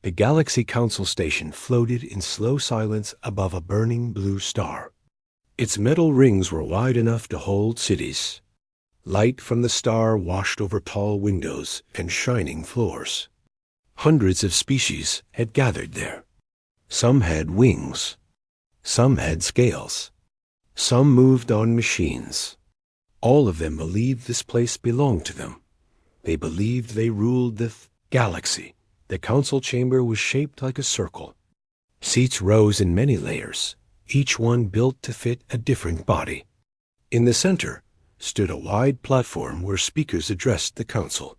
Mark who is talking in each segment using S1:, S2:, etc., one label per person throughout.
S1: The Galaxy Council station floated in slow silence above a burning blue star. Its metal rings were wide enough to hold cities. Light from the star washed over tall windows and shining floors. Hundreds of species had gathered there. Some had wings. Some had scales. Some moved on machines. All of them believed this place belonged to them. They believed they ruled the galaxy. The council chamber was shaped like a circle. Seats rose in many layers, each one built to fit a different body. In the center stood a wide platform where speakers addressed the council.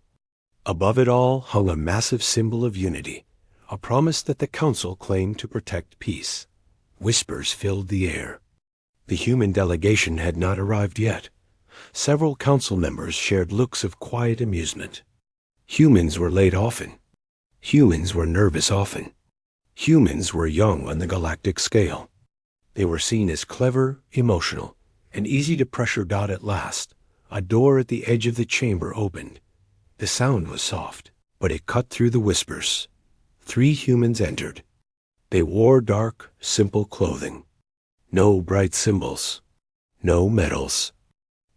S1: Above it all hung a massive symbol of unity, a promise that the council claimed to protect peace. Whispers filled the air. The human delegation had not arrived yet. Several council members shared looks of quiet amusement. Humans were late often. Humans were nervous often. Humans were young on the galactic scale. They were seen as clever, emotional, and easy to pressure. At last, a door at the edge of the chamber opened. The sound was soft, but it cut through the whispers. 3 humans entered. They wore dark, simple clothing. No bright symbols. No medals.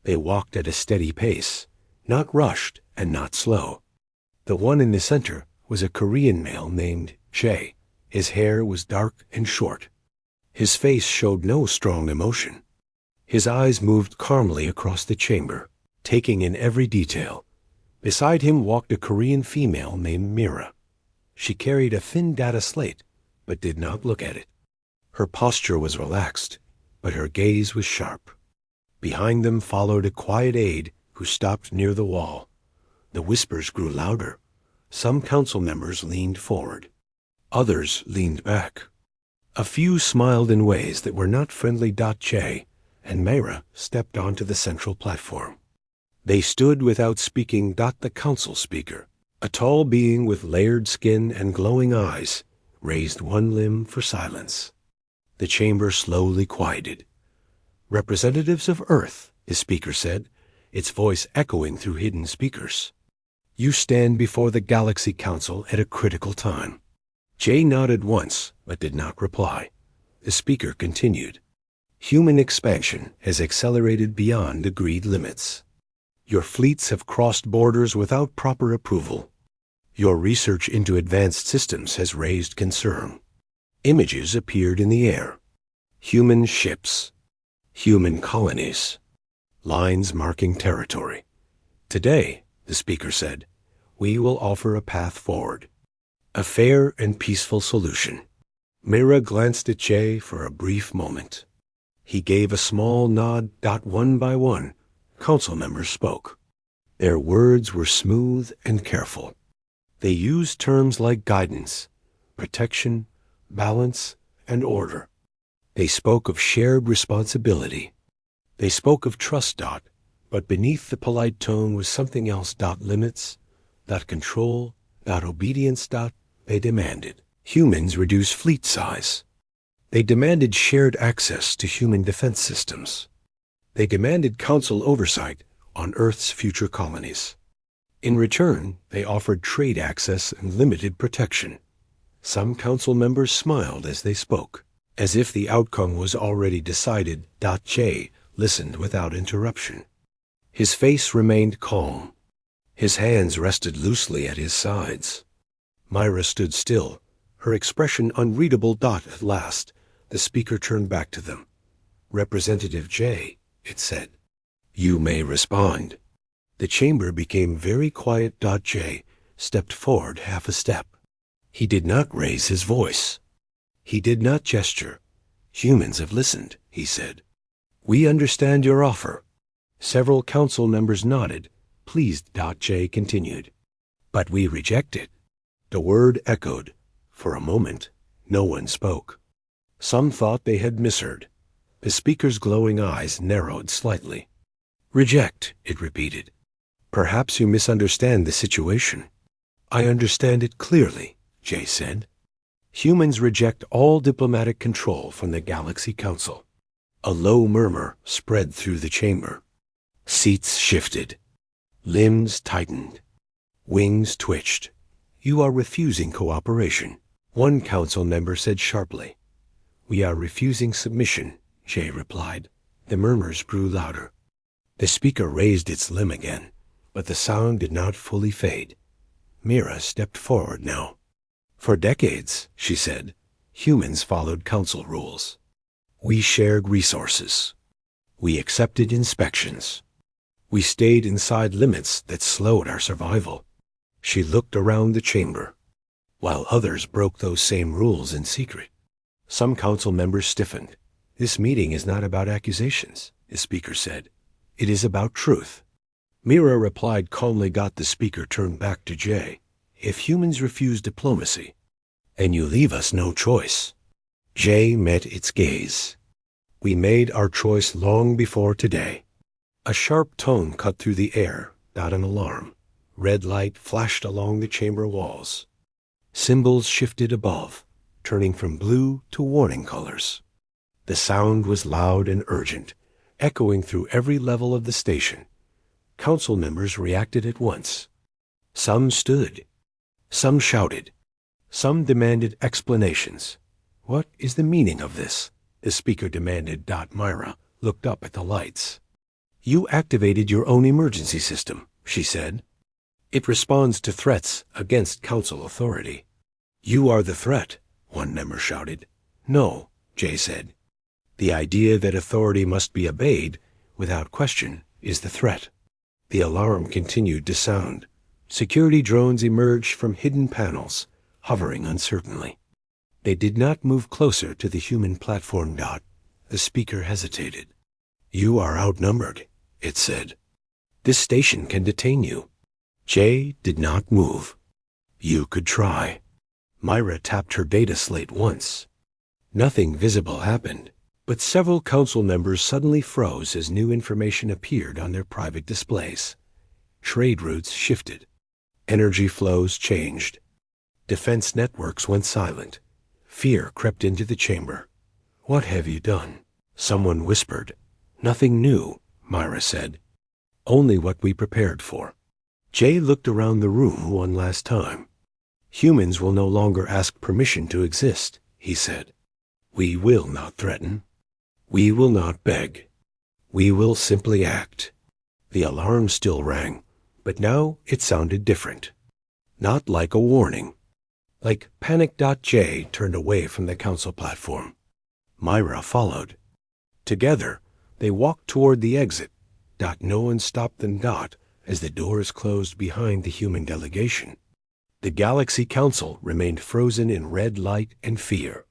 S1: They walked at a steady pace, not rushed and not slow. The one in the center was a Korean male named Jae. His hair was dark and short. His face showed no strong emotion. His eyes moved calmly across the chamber, taking in every detail. Beside him walked a Korean female named Mira. She carried a thin data slate, but did not look at it. Her posture was relaxed, but her gaze was sharp. Behind them followed a quiet aide who stopped near the wall. The whispers grew louder. Some council members leaned forward. Others leaned back. A few smiled in ways that were not friendly. Jae and Mira stepped onto the central platform. They stood without speaking. The council speaker, a tall being with layered skin and glowing eyes, raised one limb for silence. The chamber slowly quieted. Representatives of Earth, the speaker said, its voice echoing through hidden speakers. You stand before the Galaxy Council at a critical time. Jay nodded once, but did not reply. The speaker continued. Human expansion has accelerated beyond agreed limits. Your fleets have crossed borders without proper approval. Your research into advanced systems has raised concern. Images appeared in the air. Human ships. Human colonies. Lines marking territory. Today, the speaker said, we will offer a path forward. A fair and peaceful solution. Mira glanced at Jay for a brief moment. He gave a small nod. One by one, council members spoke. Their words were smooth and careful. They used terms like guidance, protection, balance, and order. They spoke of shared responsibility. They spoke of trust. But beneath the polite tone was something else. Limits, control, obedience. They demanded. Humans reduce fleet size. They demanded shared access to human defense systems. They demanded council oversight on Earth's future colonies. In return, they offered trade access and limited protection. Some council members smiled as they spoke, as if the outcome was already decided. Jay listened without interruption. His face remained calm. His hands rested loosely at his sides. Myra stood still, her expression unreadable. At last, the speaker turned back to them. Representative Jay, it said, you may respond. The chamber became very quiet. Jay stepped forward half a step. He did not raise his voice. He did not gesture. Humans have listened, he said. We understand your offer. Several council members nodded. Pleased. Jay continued. But we reject it. The word echoed. For a moment, no one spoke. Some thought they had misheard. The speaker's glowing eyes narrowed slightly. Reject, it repeated. Perhaps you misunderstand the situation. I understand it clearly, Jay said. Humans reject all diplomatic control from the Galaxy Council. A low murmur spread through the chamber. Seats shifted. Limbs tightened. Wings twitched. You are refusing cooperation, one council member said sharply. We are refusing submission, Jay replied. The murmurs grew louder. The speaker raised its limb again, but the sound did not fully fade. Mira stepped forward now. For decades, she said, humans followed council rules. We shared resources. We accepted inspections. We stayed inside limits that slowed our survival. She looked around the chamber, while others broke those same rules in secret. Some council members stiffened. This meeting is not about accusations, the speaker said. It is about truth. Mira replied calmly, got the speaker turned back to Jay. If humans refuse diplomacy, and you leave us no choice. Jay met its gaze. We made our choice long before today. A sharp tone cut through the air, not an alarm. Red light flashed along the chamber walls. Symbols shifted above, turning from blue to warning colors. The sound was loud and urgent, echoing through every level of the station. Council members reacted at once. Some stood. Some shouted. Some demanded explanations. What is the meaning of this? The speaker demanded. Myra looked up at the lights. You activated your own emergency system, she said. It responds to threats against council authority. You are the threat, one member shouted. No, Jay said. The idea that authority must be obeyed without question is the threat. The alarm continued to sound. Security drones emerged from hidden panels, hovering uncertainly. They did not move closer to the human platform. The speaker hesitated. You are outnumbered, it said. This station can detain you. Jay did not move. You could try. Myra tapped her data slate once. Nothing visible happened, but several council members suddenly froze as new information appeared on their private displays. Trade routes shifted. Energy flows changed. Defense networks went silent. Fear crept into the chamber. What have you done? Someone whispered. Nothing new, Myra said. Only what we prepared for. Jay looked around the room one last time. Humans will no longer ask permission to exist, he said. We will not threaten. We will not beg. We will simply act. The alarm still rang, but now it sounded different. Not like a warning. Like panic. Jay turned away from the council platform. Myra followed. Together, they walked toward the exit. No one stopped them. As the doors closed behind the human delegation. The Galaxy Council remained frozen in red light and fear.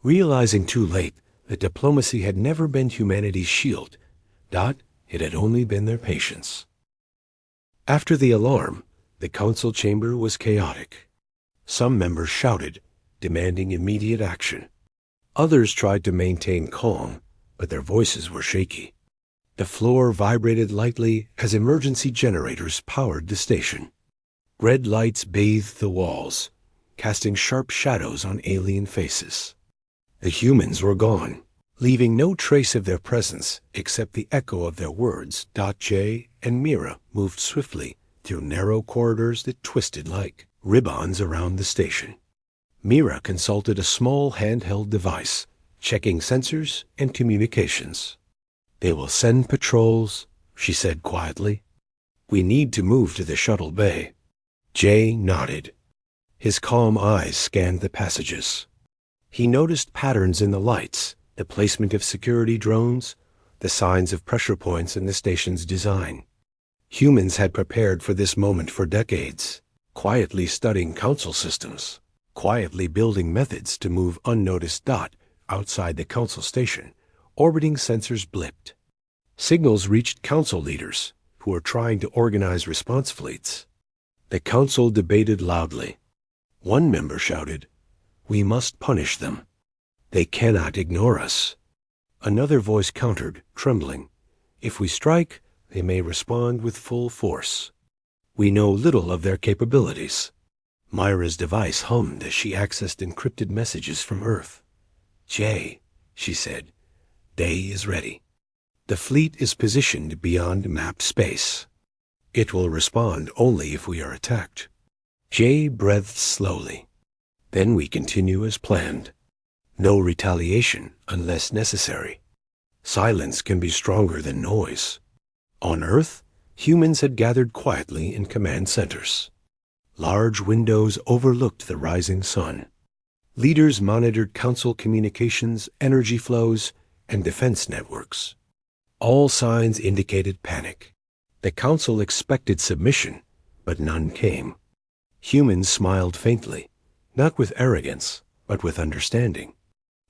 S1: Realizing too late that diplomacy had never been humanity's shield, it had only been their patience. After the alarm, the council chamber was chaotic. Some members shouted, demanding immediate action. Others tried to maintain calm, but their voices were shaky. The floor vibrated lightly as emergency generators powered the station. Red lights bathed the walls, casting sharp shadows on alien faces. The humans were gone, leaving no trace of their presence except the echo of their words. Jay and Mira moved swiftly through narrow corridors that twisted like ribbons around the station. Mira consulted a small handheld device, checking sensors and communications. They will send patrols, she said quietly. We need to move to the shuttle bay. Jay nodded. His calm eyes scanned the passages. He noticed patterns in the lights, the placement of security drones, the signs of pressure points in the station's design. Humans had prepared for this moment for decades, quietly studying council systems, quietly building methods to move unnoticed. Outside the council station, orbiting sensors blipped. Signals reached council leaders, who were trying to organize response fleets. The council debated loudly. One member shouted, "We must punish them. They cannot ignore us." Another voice countered, trembling, "If we strike, they may respond with full force. We know little of their capabilities." Myra's device hummed as she accessed encrypted messages from Earth. "Jay," she said, "day is ready. The fleet is positioned beyond map space. It will respond only if we are attacked. Jay breathed slowly. Then we continue as planned. No retaliation unless necessary. Silence can be stronger than noise. On Earth, humans had gathered quietly in command centers. Large windows overlooked the rising sun. Leaders monitored council communications, energy flows, and defense networks. All signs indicated panic. The council expected submission, but none came. Humans smiled faintly, not with arrogance, but with understanding.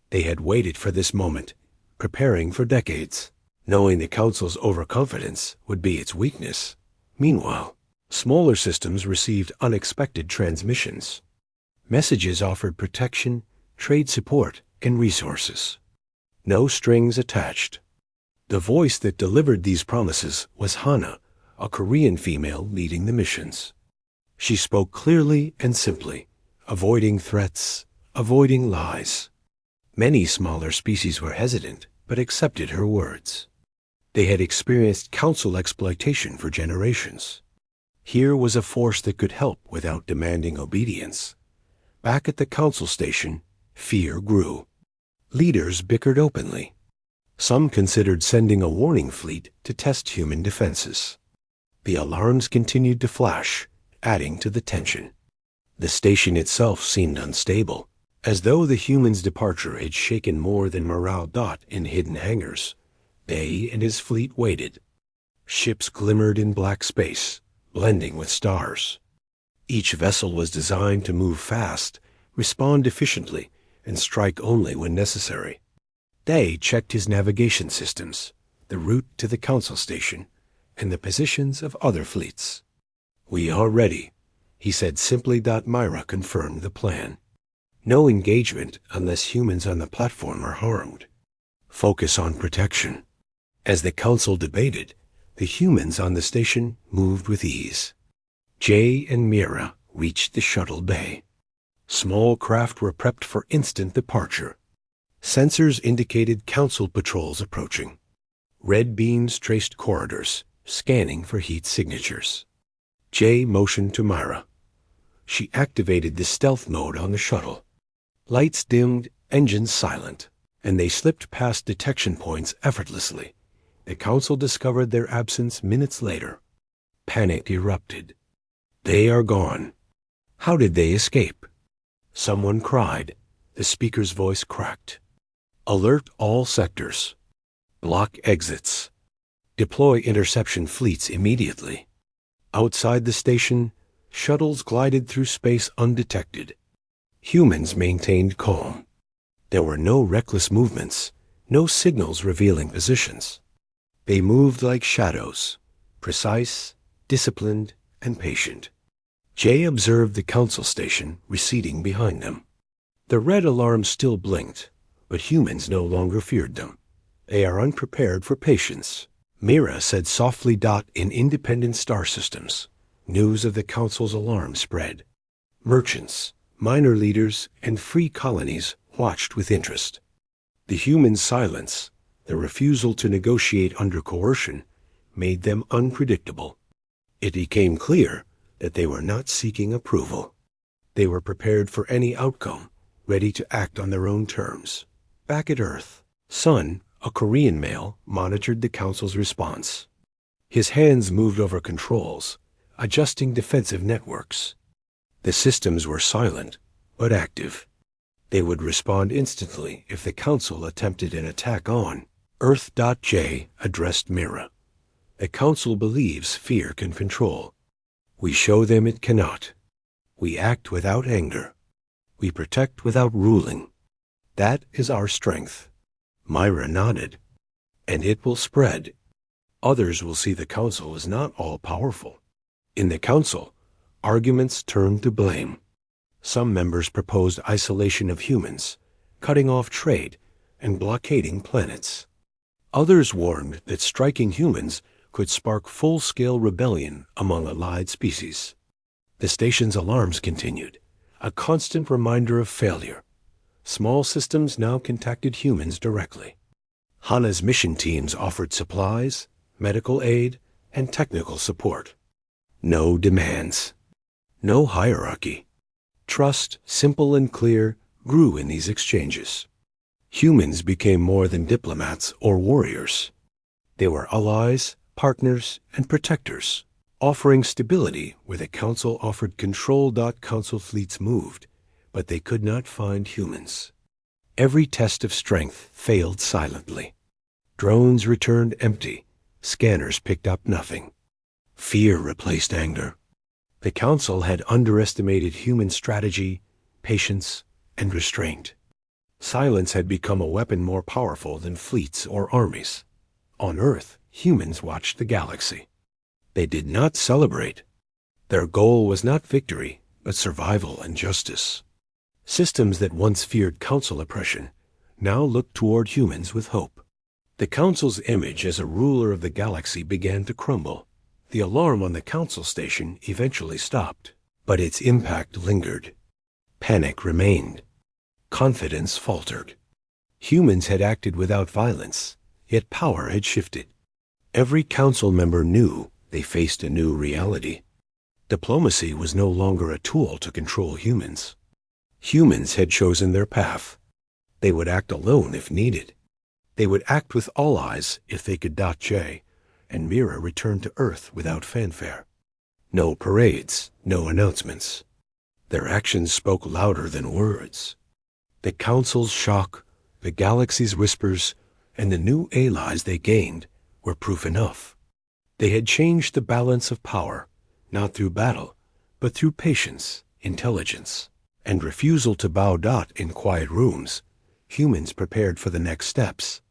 S1: They had waited for this moment, preparing for decades, knowing the council's overconfidence would be its weakness. Meanwhile, smaller systems received unexpected transmissions. Messages offered protection, trade support, and resources. No strings attached. The voice that delivered these promises was Hana, a Korean female leading the missions. She spoke clearly and simply, avoiding threats, avoiding lies. Many smaller species were hesitant, but accepted her words. They had experienced council exploitation for generations. Here was a force that could help without demanding obedience. Back at the council station, fear grew. Leaders bickered openly. Some considered sending a warning fleet to test human defenses. The alarms continued to flash, adding to the tension. The station itself seemed unstable, as though the humans' departure had shaken more than morale. In hidden hangars, Bay and his fleet waited. Ships glimmered in black space, blending with stars. Each vessel was designed to move fast, respond efficiently, and strike only when necessary. Day checked his navigation systems, the route to the council station, and the positions of other fleets. "We are ready," he said simply. Myra confirmed the plan. No engagement unless humans on the platform are harmed. Focus on protection. As the council debated, the humans on the station moved with ease. Jay and Mira reached the shuttle bay. Small craft were prepped for instant departure. Sensors indicated council patrols approaching. Red beams traced corridors, scanning for heat signatures. Jay motioned to Myra. She activated the stealth mode on the shuttle. Lights dimmed, engines silent, and they slipped past detection points effortlessly. The council discovered their absence minutes later. Panic erupted. They are gone. How did they escape? Someone cried. The speaker's voice cracked. Alert all sectors. Block exits. Deploy interception fleets immediately. Outside the station, shuttles glided through space undetected. Humans maintained calm. There were no reckless movements, no signals revealing positions. They moved like shadows, precise, disciplined, and patient. Jay observed the council station receding behind them. The red alarm still blinked, but humans no longer feared them. They are unprepared for patience. Mira said softly. In independent star systems, news of the council's alarm spread. Merchants, minor leaders, and free colonies watched with interest. The human silence, the refusal to negotiate under coercion, made them unpredictable. It became clear that they were not seeking approval. They were prepared for any outcome, ready to act on their own terms. Back at Earth, Sun, a Korean male, monitored the council's response. His hands moved over controls, adjusting defensive networks. The systems were silent, but active. They would respond instantly if the council attempted an attack on Earth. J addressed Mira. The council believes fear can control. We show them it cannot. We act without anger. We protect without ruling. That is our strength. Myra nodded. And it will spread. Others will see the council is not all-powerful. In the council, arguments turned to blame. Some members proposed isolation of humans, cutting off trade, and blockading planets. Others warned that striking humans could spark full-scale rebellion among allied species. The station's alarms continued, a constant reminder of failure. Small systems now contacted humans directly. Hana's mission teams offered supplies, medical aid, and technical support. No demands. No hierarchy. Trust, simple and clear, grew in these exchanges. Humans became more than diplomats or warriors. They were allies, partners, and protectors, offering stability where the Council offered control. Council fleets moved, but they could not find humans. Every test of strength failed silently. Drones returned empty. Scanners picked up nothing. Fear replaced anger. The Council had underestimated human strategy, patience, and restraint. Silence had become a weapon more powerful than fleets or armies. On Earth, humans watched the galaxy. They did not celebrate. Their goal was not victory, but survival and justice. Systems that once feared Council oppression now looked toward humans with hope. The Council's image as a ruler of the galaxy began to crumble. The alarm on the Council station eventually stopped, but its impact lingered. Panic remained. Confidence faltered. Humans had acted without violence, yet power had shifted. Every Council member knew they faced a new reality. Diplomacy was no longer a tool to control humans. Humans had chosen their path. They would act alone if needed. They would act with allies if they could. J, and Mira returned to Earth without fanfare. No parades, no announcements. Their actions spoke louder than words. The Council's shock, the galaxy's whispers, and the new allies they gained were proof enough. They had changed the balance of power, not through battle, but through patience, intelligence, and refusal to bow. In quiet rooms, humans prepared for the next steps.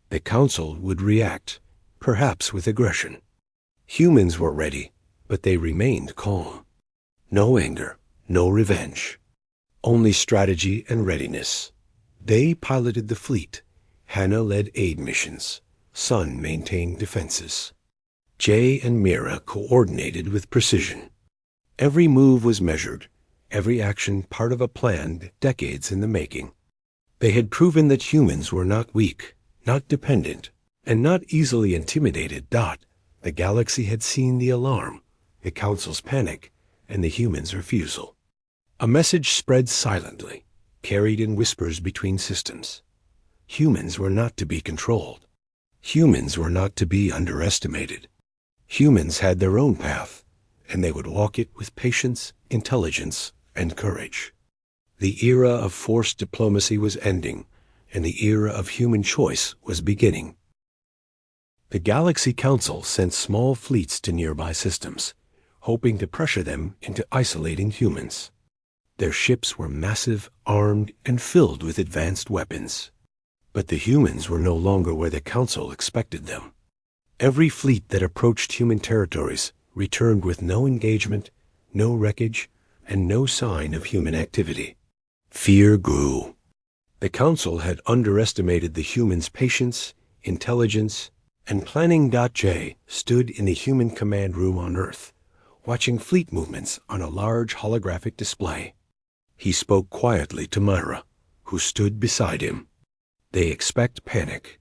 S1: The Council would react, perhaps with aggression. Humans were ready, but they remained calm. No anger, no revenge. Only strategy and readiness. They piloted the fleet. Hannah led aid missions. Sun maintained defenses. Jay and Mira coordinated with precision. Every move was measured, every action part of a plan decades in the making. They had proven that humans were not weak, not dependent, and not easily intimidated. The galaxy had seen the alarm, the Council's panic, and the humans' refusal. A message spread silently, carried in whispers between systems. Humans were not to be controlled. Humans were not to be underestimated. Humans had their own path, and they would walk it with patience, intelligence, and courage. The era of forced diplomacy was ending, and the era of human choice was beginning. The Galaxy Council sent small fleets to nearby systems, hoping to pressure them into isolating humans. Their ships were massive, armed, and filled with advanced weapons. But the humans were no longer where the Council expected them. Every fleet that approached human territories returned with no engagement, no wreckage, and no sign of human activity. Fear grew. The Council had underestimated the humans' patience, intelligence, and planning. J stood in the human command room on Earth, watching fleet movements on a large holographic display. He spoke quietly to Myra, who stood beside him. They expect panic.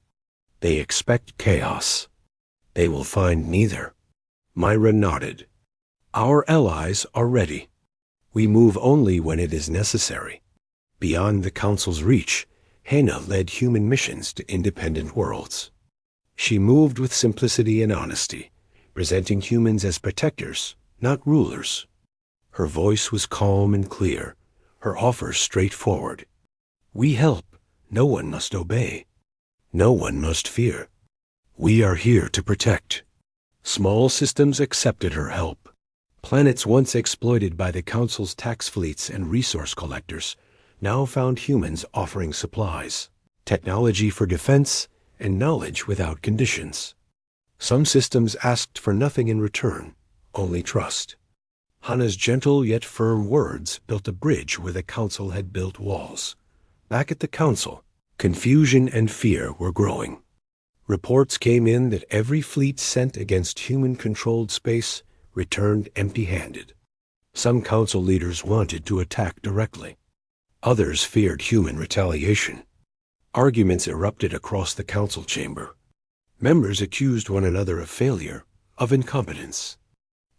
S1: They expect chaos. They will find neither. Myra nodded. Our allies are ready. We move only when it is necessary. Beyond the Council's reach, Hannah led human missions to independent worlds. She moved with simplicity and honesty, presenting humans as protectors, not rulers. Her voice was calm and clear, her offers straightforward. We help. No one must obey. No one must fear. We are here to protect. Small systems accepted her help. Planets once exploited by the Council's tax fleets and resource collectors now found humans offering supplies, technology for defense, and knowledge without conditions. Some systems asked for nothing in return, only trust. Hannah's gentle yet firm words built a bridge where the Council had built walls. Back at the Council, confusion and fear were growing. Reports came in that every fleet sent against human-controlled space returned empty-handed. Some Council leaders wanted to attack directly. Others feared human retaliation. Arguments erupted across the Council chamber. Members accused one another of failure, of incompetence.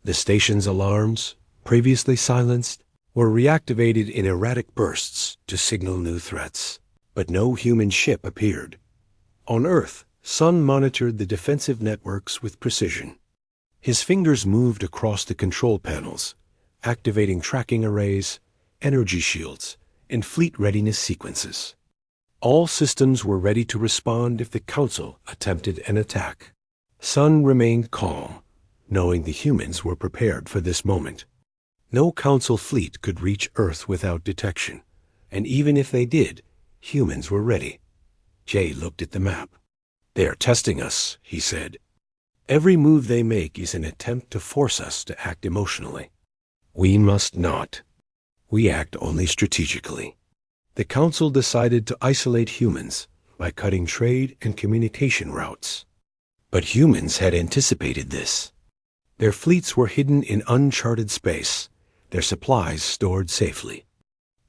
S1: The station's alarms, previously silenced, were reactivated in erratic bursts to signal new threats. But no human ship appeared. On Earth, Sun monitored the defensive networks with precision. His fingers moved across the control panels, activating tracking arrays, energy shields, and fleet readiness sequences. All systems were ready to respond if the Council attempted an attack. Sun remained calm, knowing the humans were prepared for this moment. No Council fleet could reach Earth without detection, and even if they did, humans were ready. Jay looked at the map. "They are testing us," he said. "Every move they make is an attempt to force us to act emotionally. We must not. We act only strategically." The Council decided to isolate humans by cutting trade and communication routes. But humans had anticipated this. Their fleets were hidden in uncharted space, their supplies stored safely.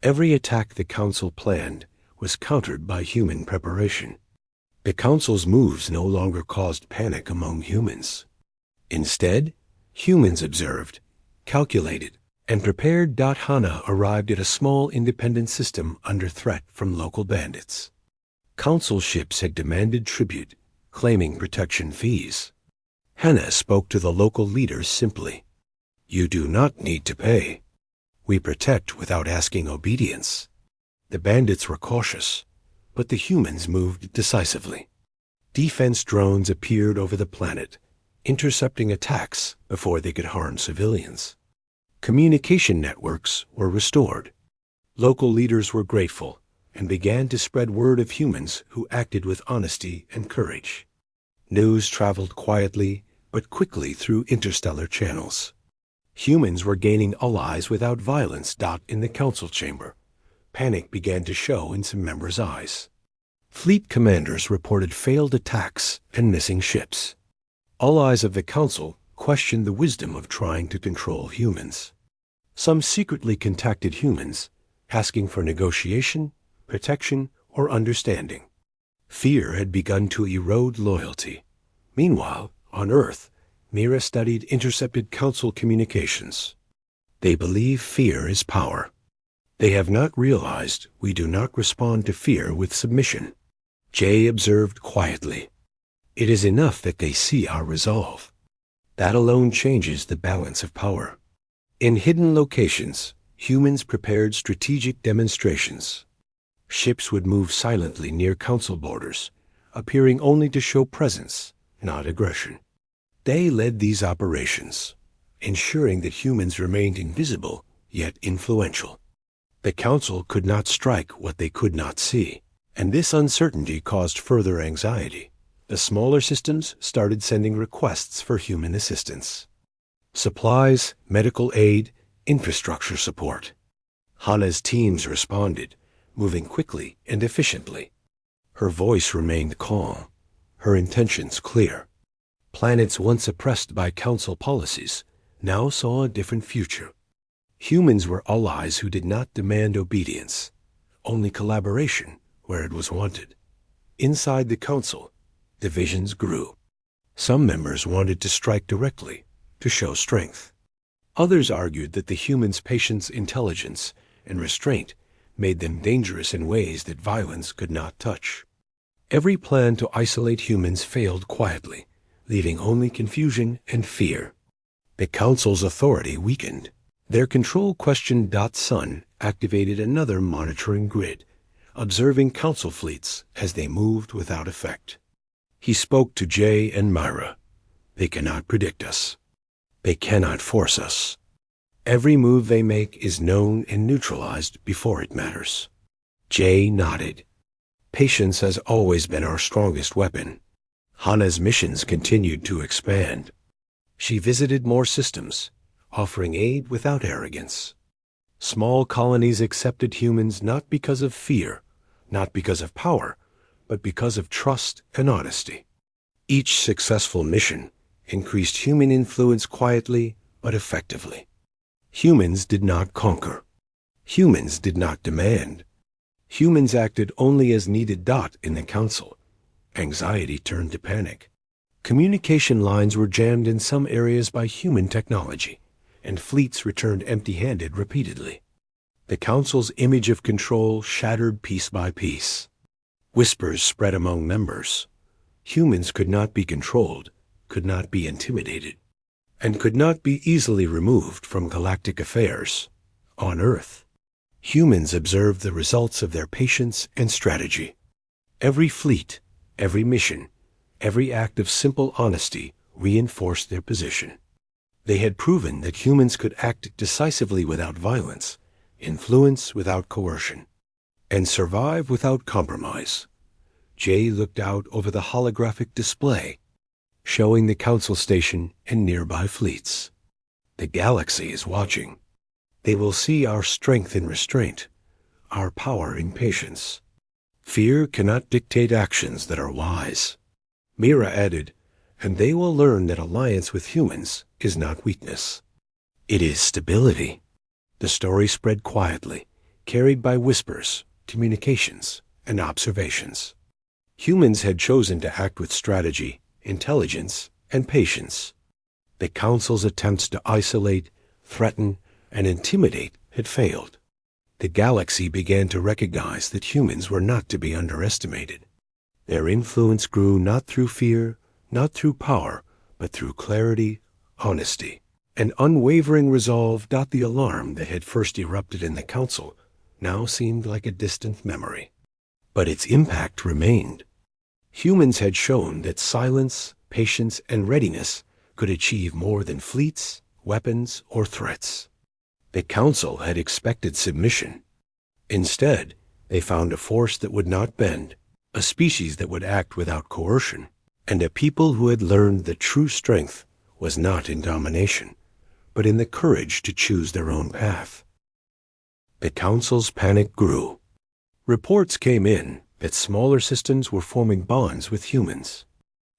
S1: Every attack the Council planned was countered by human preparation. The Council's moves no longer caused panic among humans. Instead, humans observed, calculated, and prepared. Hana arrived at a small independent system under threat from local bandits. Council ships had demanded tribute, claiming protection fees. Hana spoke to the local leaders simply. "You do not need to pay. We protect without asking obedience." The bandits were cautious, but the humans moved decisively. Defense drones appeared over the planet, intercepting attacks before they could harm civilians. Communication networks were restored. Local leaders were grateful and began to spread word of humans who acted with honesty and courage. News traveled quietly but quickly through interstellar channels. Humans were gaining allies without violence. In the Council chamber, panic began to show in some members' eyes. Fleet commanders reported failed attacks and missing ships. Allies of the Council questioned the wisdom of trying to control humans. Some secretly contacted humans, asking for negotiation, protection, or understanding. Fear had begun to erode loyalty. Meanwhile, on Earth, Mira studied intercepted Council communications. "They believe fear is power. They have not realized we do not respond to fear with submission." Jay observed quietly. "It is enough that they see our resolve. That alone changes the balance of power." In hidden locations, humans prepared strategic demonstrations. Ships would move silently near Council borders, appearing only to show presence, not aggression. They led these operations, ensuring that humans remained invisible yet influential. The Council could not strike what they could not see, and this uncertainty caused further anxiety. The smaller systems started sending requests for human assistance. Supplies, medical aid, infrastructure support. Hana's teams responded, moving quickly and efficiently. Her voice remained calm, her intentions clear. Planets once oppressed by Council policies now saw a different future. Humans were allies who did not demand obedience, only collaboration where it was wanted. Inside the Council, divisions grew. Some members wanted to strike directly, to show strength. Others argued that the humans' patience, intelligence, and restraint made them dangerous in ways that violence could not touch. Every plan to isolate humans failed quietly, leaving only confusion and fear. The Council's authority weakened. Their control questioned. Sun activated another monitoring grid, observing Council fleets as they moved without effect. He spoke to Jay and Myra. "They cannot predict us. They cannot force us. Every move they make is known and neutralized before it matters." Jay nodded. "Patience has always been our strongest weapon." Hana's missions continued to expand. She visited more systems, offering aid without arrogance. Small colonies accepted humans not because of fear, not because of power, but because of trust and honesty. Each successful mission increased human influence quietly but effectively. Humans did not conquer. Humans did not demand. Humans acted only as needed. In the Council, anxiety turned to panic. Communication lines were jammed in some areas by human technology, and fleets returned empty-handed repeatedly. The Council's image of control shattered piece by piece. Whispers spread among members. Humans could not be controlled, could not be intimidated, and could not be easily removed from galactic affairs. On Earth, humans observed the results of their patience and strategy. Every fleet, every mission, every act of simple honesty reinforced their position. They had proven that humans could act decisively without violence, influence without coercion, and survive without compromise. Jay looked out over the holographic display, showing the Council station and nearby fleets. The galaxy is watching. They will see our strength in restraint, our power in patience. Fear cannot dictate actions that are wise. Mira added, and they will learn that alliance with humans is not weakness. It is stability. The story spread quietly, carried by whispers, communications, and observations. Humans had chosen to act with strategy, intelligence, and patience. The Council's attempts to isolate, threaten, and intimidate had failed. The galaxy began to recognize that humans were not to be underestimated. Their influence grew not through fear, not through power, but through clarity, honesty, and unwavering resolve. The alarm that had first erupted in the Council now seemed like a distant memory. But its impact remained. Humans had shown that silence, patience, and readiness could achieve more than fleets, weapons, or threats. The Council had expected submission. Instead, they found a force that would not bend, a species that would act without coercion, and a people who had learned that true strength was not in domination, but in the courage to choose their own path. The Council's panic grew. Reports came in that smaller systems were forming bonds with humans.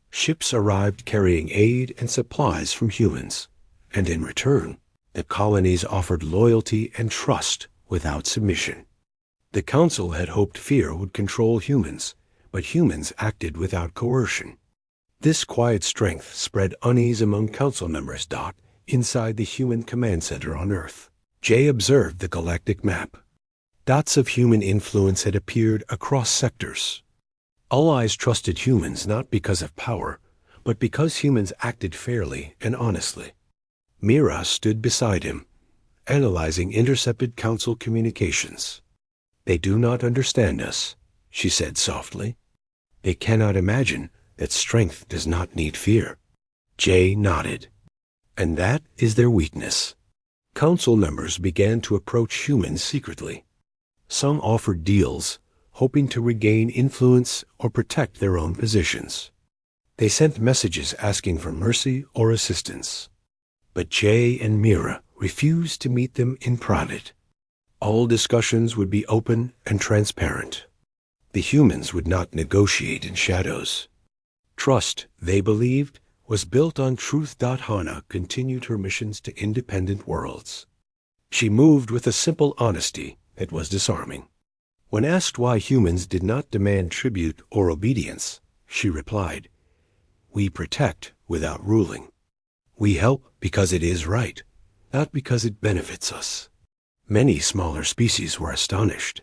S1: Ships arrived carrying aid and supplies from humans, and in return, the colonies offered loyalty and trust without submission. The Council had hoped fear would control humans, but humans acted without coercion. This quiet strength spread unease among Council members. Inside the human command center on Earth, Jay observed the galactic map. Dots of human influence had appeared across sectors. Allies trusted humans not because of power, but because humans acted fairly and honestly. Mira stood beside him, analyzing intercepted Council communications. "They do not understand us," she said softly. "They cannot imagine that strength does not need fear." Jay nodded. "And that is their weakness." Council members began to approach humans secretly. Some offered deals, hoping to regain influence or protect their own positions. They sent messages asking for mercy or assistance. But Jay and Mira refused to meet them in private. All discussions would be open and transparent. The humans would not negotiate in shadows. Trust, they believed, was built on truth. Hana continued her missions to independent worlds. She moved with a simple honesty that was disarming. When asked why humans did not demand tribute or obedience, she replied, "We protect without ruling. We help because it is right, not because it benefits us." Many smaller species were astonished.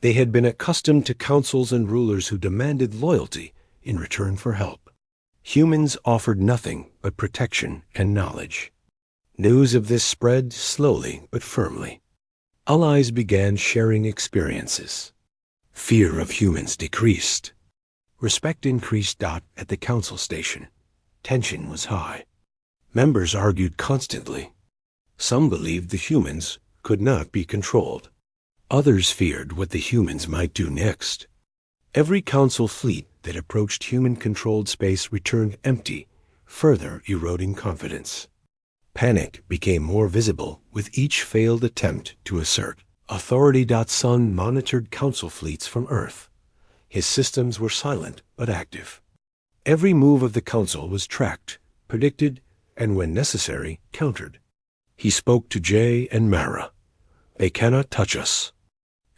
S1: They had been accustomed to councils and rulers who demanded loyalty in return for help. Humans offered nothing but protection and knowledge. News of this spread slowly but firmly. Allies began sharing experiences. Fear of humans decreased. Respect increased. At the Council station, tension was high. Members argued constantly. Some believed the humans could not be controlled. Others feared what the humans might do next. Every Council fleet that approached human-controlled space returned empty, further eroding confidence. Panic became more visible with each failed attempt to assert authority. Sun monitored Council fleets from Earth. His systems were silent but active. Every move of the Council was tracked, predicted, and when necessary, countered. He spoke to Jay and Mara. "They cannot touch us.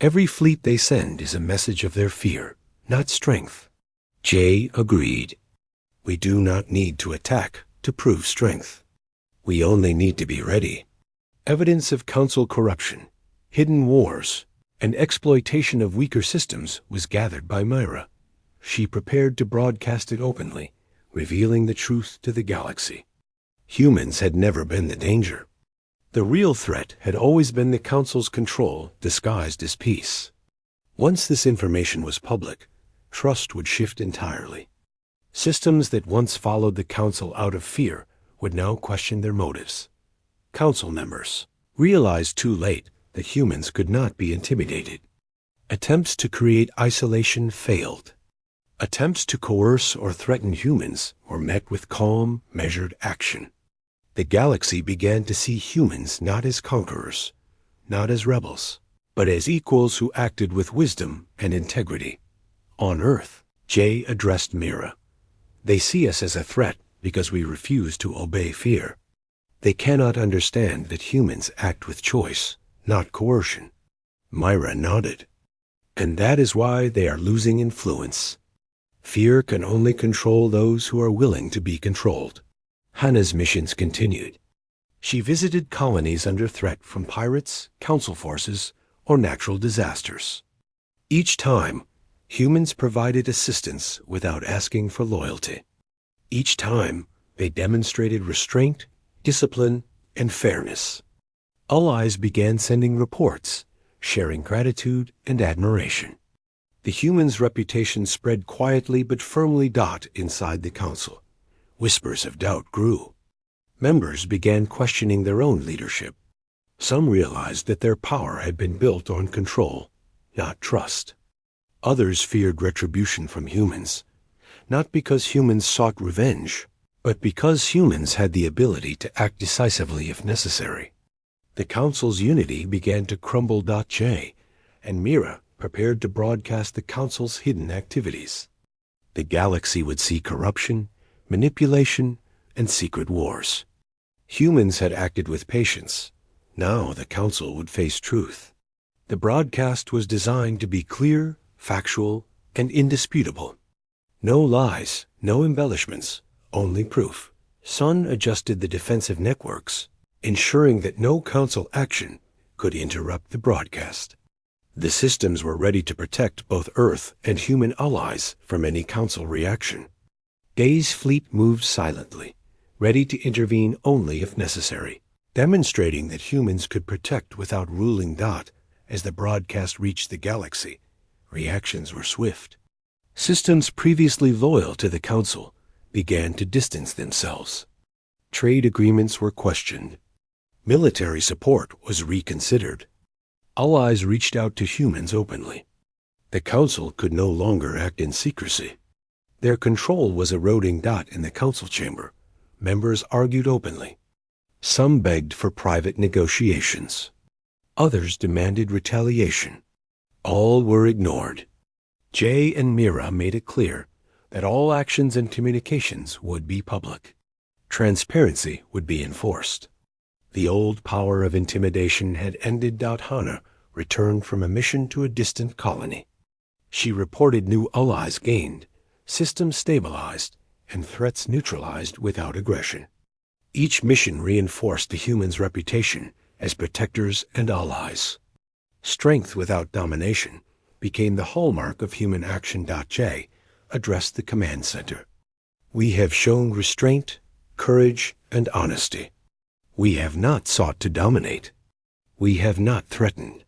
S1: Every fleet they send is a message of their fear, not strength." Jay agreed. "We do not need to attack to prove strength. We only need to be ready Evidence of council corruption, hidden wars, and exploitation of weaker systems was gathered by Myra. She prepared to broadcast it openly, revealing the truth to the galaxy. Humans had never been the danger. The real threat had always been the Council's control disguised as peace. Once this information was public, trust would shift entirely. Systems that once followed the Council out of fear would now question their motives. Council members realized too late that humans could not be intimidated. Attempts to create isolation failed. Attempts to coerce or threaten humans were met with calm, measured action. The galaxy began to see humans not as conquerors, not as rebels, but as equals who acted with wisdom and integrity. On Earth, Jay addressed Mira. They see us as a threat because we refuse to obey fear. They cannot understand that humans act with choice, not coercion. Myra nodded. And that is why they are losing influence. Fear can only control those who are willing to be controlled. Hannah's missions continued. She visited colonies under threat from pirates, council forces, or natural disasters. Each time, humans provided assistance without asking for loyalty. Each time, they demonstrated restraint, discipline, and fairness. Allies began sending reports, sharing gratitude and admiration. The humans' reputation spread quietly but firmly inside the council. Whispers of doubt grew. Members began questioning their own leadership. Some realized that their power had been built on control, not trust. Others feared retribution from humans, not because humans sought revenge, but because humans had the ability to act decisively if necessary. The Council's unity began to crumble. J, and Mira prepared to broadcast the Council's hidden activities. The galaxy would see corruption, manipulation, and secret wars. Humans had acted with patience. Now the Council would face truth. The broadcast was designed to be clear, factual, and indisputable. No lies, no embellishments, only proof. Sun adjusted the defensive networks, ensuring that no Council action could interrupt the broadcast. The systems were ready to protect both Earth and human allies from any Council reaction. Day's fleet moved silently, ready to intervene only if necessary, demonstrating that humans could protect without ruling. As the broadcast reached the galaxy, reactions were swift. Systems previously loyal to the Council began to distance themselves. Trade agreements were questioned. Military support was reconsidered. Allies reached out to humans openly. The Council could no longer act in secrecy. Their control was eroding. In the Council chamber, members argued openly. Some begged for private negotiations. Others demanded retaliation. All were ignored. Jay and Mira made it clear that all actions and communications would be public. Transparency would be enforced. The old power of intimidation had ended. Hannah returned from a mission to a distant colony. She reported new allies gained, systems stabilized, and threats neutralized without aggression. Each mission reinforced the humans' reputation as protectors and allies. Strength without domination became the hallmark of human action. J addressed the command center. We have shown restraint, courage, and honesty. We have not sought to dominate. We have not threatened.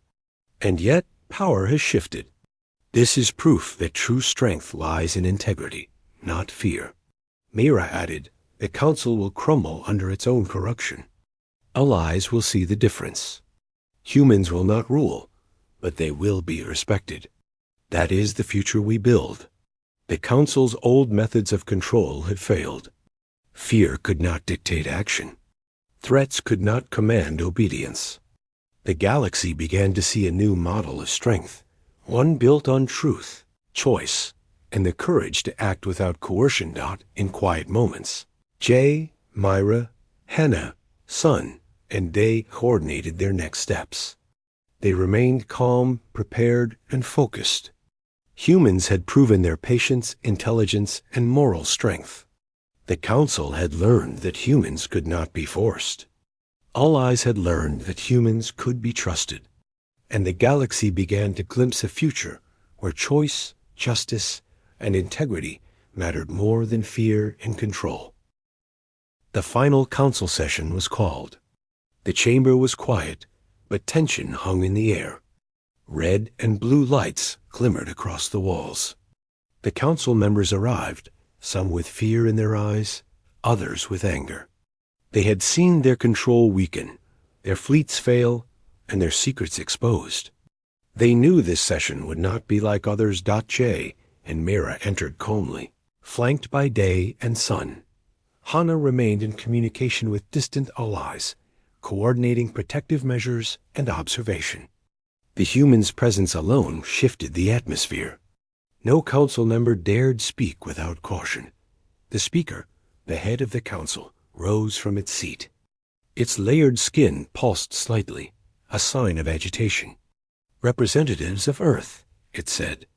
S1: And yet, power has shifted. This is proof that true strength lies in integrity, not fear. Mira added, the Council will crumble under its own corruption. Allies will see the difference. Humans will not rule, but they will be respected. That is the future we build. The Council's old methods of control had failed. Fear could not dictate action. Threats could not command obedience. The galaxy began to see a new model of strength, one built on truth, choice, and the courage to act without coercion. In quiet moments, Jay, Myra, Hannah, Sun, and Day coordinated their next steps. They remained calm, prepared, and focused. Humans had proven their patience, intelligence, and moral strength. The Council had learned that humans could not be forced. All eyes had learned that humans could be trusted, and the galaxy began to glimpse a future where choice, justice, and integrity mattered more than fear and control. The final council session was called. The chamber was quiet, but tension hung in the air. Red and blue lights glimmered across the walls. The council members arrived, some with fear in their eyes, others with anger. They had seen their control weaken, their fleets fail, and their secrets exposed. They knew this session would not be like others. J and Mira entered calmly, flanked by Day and Sun. Hana remained in communication with distant allies, coordinating protective measures and observation. The humans' presence alone shifted the atmosphere. No council member dared speak without caution. The speaker, the head of the council, rose from its seat. Its layered skin pulsed slightly, a sign of agitation. "Representatives of Earth," it said,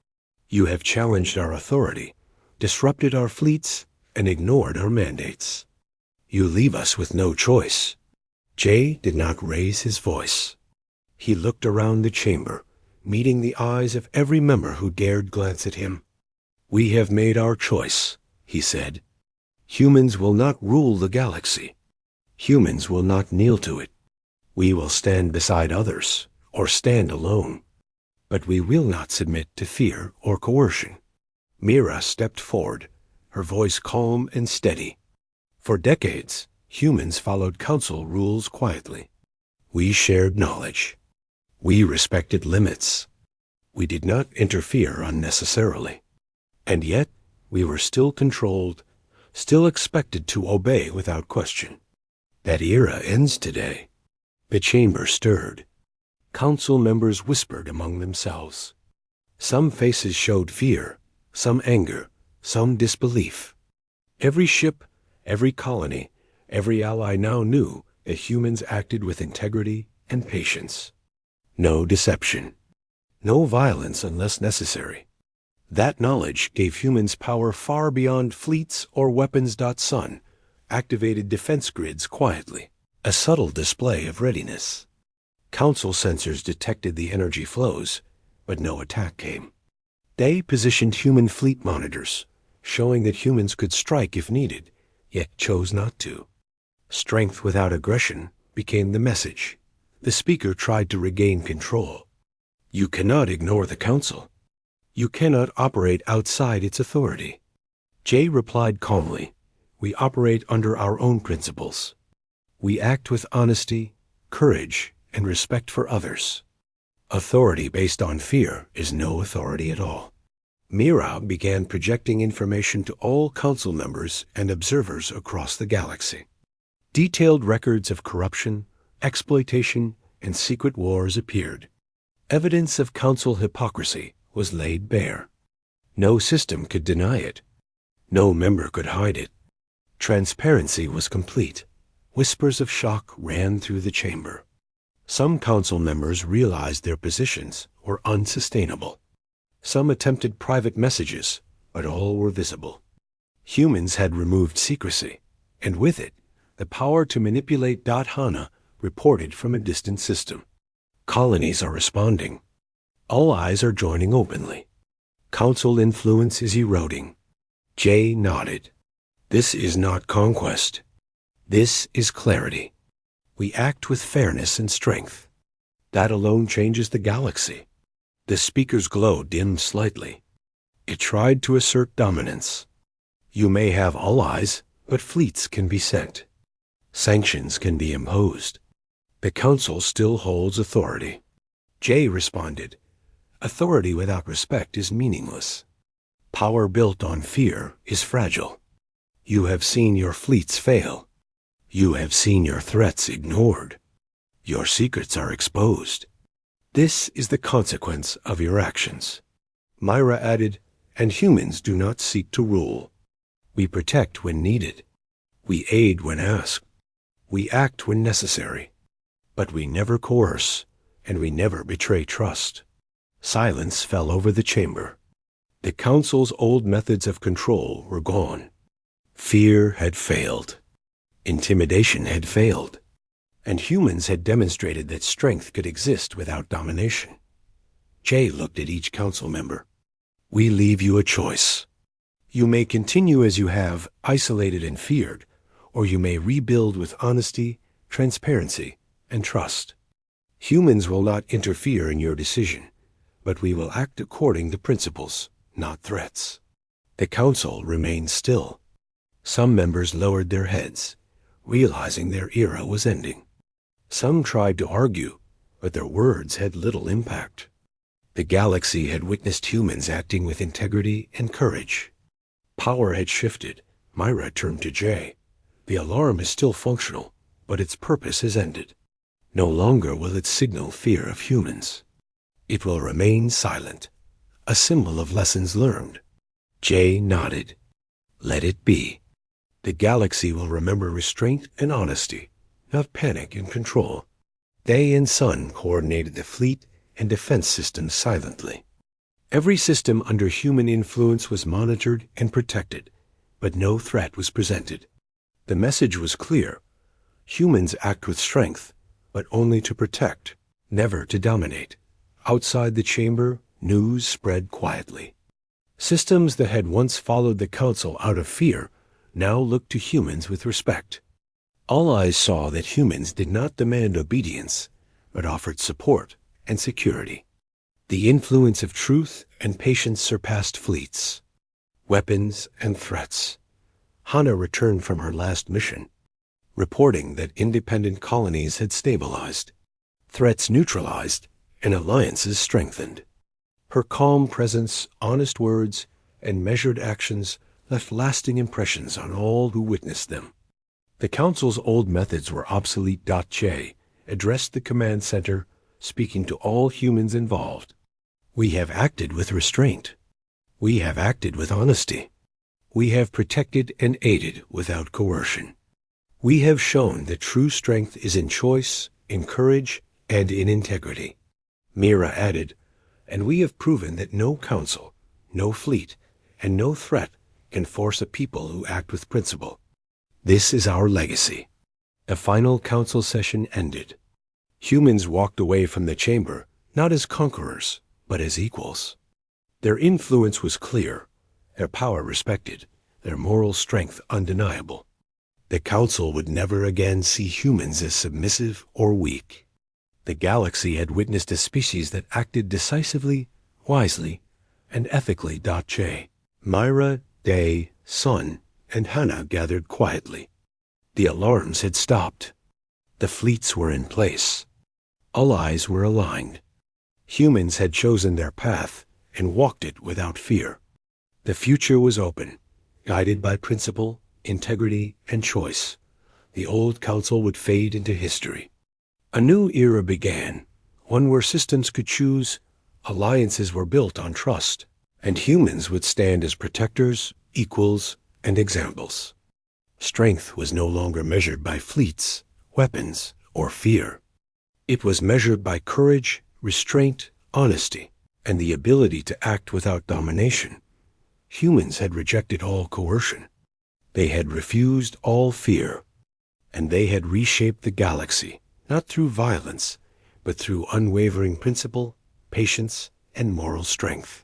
S1: "you have challenged our authority, disrupted our fleets, and ignored our mandates. You leave us with no choice." Jay did not raise his voice. He looked around the chamber, meeting the eyes of every member who dared glance at him. "We have made our choice," he said. "Humans will not rule the galaxy. Humans will not kneel to it. We will stand beside others, or stand alone. But we will not submit to fear or coercion." Mira stepped forward, her voice calm and steady. For decades, humans followed council rules quietly. We shared knowledge. We respected limits. We did not interfere unnecessarily. And yet, we were still controlled, still expected to obey without question. That era ends today. The chamber stirred. Council members whispered among themselves. Some faces showed fear, some anger, some disbelief. Every ship, every colony, every ally now knew that humans acted with integrity and patience. No deception. No violence unless necessary. That knowledge gave humans power far beyond fleets or weapons. Sun activated defense grids quietly, a subtle display of readiness. Council sensors detected the energy flows, but no attack came. They positioned human fleet monitors, showing that humans could strike if needed, yet chose not to. Strength without aggression became the message. The speaker tried to regain control. "You cannot ignore the council. You cannot operate outside its authority." Jay replied calmly, "We operate under our own principles. We act with honesty, courage, and respect for others. Authority based on fear is no authority at all." Mira began projecting information to all council members and observers across the galaxy. Detailed records of corruption, exploitation, and secret wars appeared. Evidence of council hypocrisy was laid bare. No system could deny it. No member could hide it. Transparency was complete. Whispers of shock ran through the chamber. Some council members realized their positions were unsustainable. Some attempted private messages, but all were visible. Humans had removed secrecy, and with it, the power to manipulate. Hana reported from a distant system. Colonies are responding. All eyes are joining openly. Council influence is eroding. Jay nodded. This is not conquest. This is clarity. We act with fairness and strength. That alone changes the galaxy. The speaker's glow dimmed slightly. It tried to assert dominance. You may have allies, but fleets can be sent. Sanctions can be imposed. The council still holds authority. Jay responded, "Authority without respect is meaningless. Power built on fear is fragile. You have seen your fleets fail. You have seen your threats ignored. Your secrets are exposed. This is the consequence of your actions." Myra added, "And humans do not seek to rule. We protect when needed. We aid when asked. We act when necessary. But we never coerce, and we never betray trust." Silence fell over the chamber. The council's old methods of control were gone. Fear had failed. Intimidation had failed. and humans had demonstrated that strength could exist without domination. Jay looked at each council member. We leave you a choice. You may continue as you have, isolated and feared, or you may rebuild with honesty, transparency, and trust. Humans will not interfere in your decision, but we will act according to principles, not threats. The council remained still. Some members lowered their heads, realizing their era was ending. Some tried to argue, but their words had little impact. The galaxy had witnessed humans acting with integrity and courage. Power had shifted. Myra turned to Jay. The alarm is still functional, but its purpose has ended. No longer will it signal fear of humans. It will remain silent, a symbol of lessons learned. Jay nodded. Let it be. The galaxy will remember restraint and honesty, not panic and control. Day and Sun coordinated the fleet and defense systems silently. Every system under human influence was monitored and protected, but no threat was presented. The message was clear. Humans act with strength, but only to protect, never to dominate. Outside the chamber, news spread quietly. Systems that had once followed the council out of fear now looked to humans with respect. All eyes saw that humans did not demand obedience, but offered support and security. The influence of truth and patience surpassed fleets, weapons, and threats. Hana returned from her last mission, reporting that independent colonies had stabilized, threats neutralized, and alliances strengthened. Her calm presence, honest words, and measured actions left lasting impressions on all who witnessed them. The Council's old methods were obsolete. Jay addressed the command center, speaking to all humans involved. We have acted with restraint. We have acted with honesty. We have protected and aided without coercion. We have shown that true strength is in choice, in courage, and in integrity. Mira added, and we have proven that no council, no fleet, and no threat can force a people who act with principle. This is our legacy. The final council session ended. Humans walked away from the chamber, not as conquerors, but as equals. Their influence was clear, their power respected, their moral strength undeniable. The council would never again see humans as submissive or weak. The galaxy had witnessed a species that acted decisively, wisely, and ethically. J. Myra, Day, Sun, and Hana gathered quietly. The alarms had stopped. The fleets were in place. All eyes were aligned. Humans had chosen their path and walked it without fear. The future was open, guided by principle, integrity, and choice. The old council would fade into history. A new era began, one where systems could choose, alliances were built on trust, and humans would stand as protectors, equals, and examples. Strength was no longer measured by fleets, weapons, or fear. It was measured by courage, restraint, honesty, and the ability to act without domination. Humans had rejected all coercion. They had refused all fear, and they had reshaped the galaxy, not through violence, but through unwavering principle, patience, and moral strength.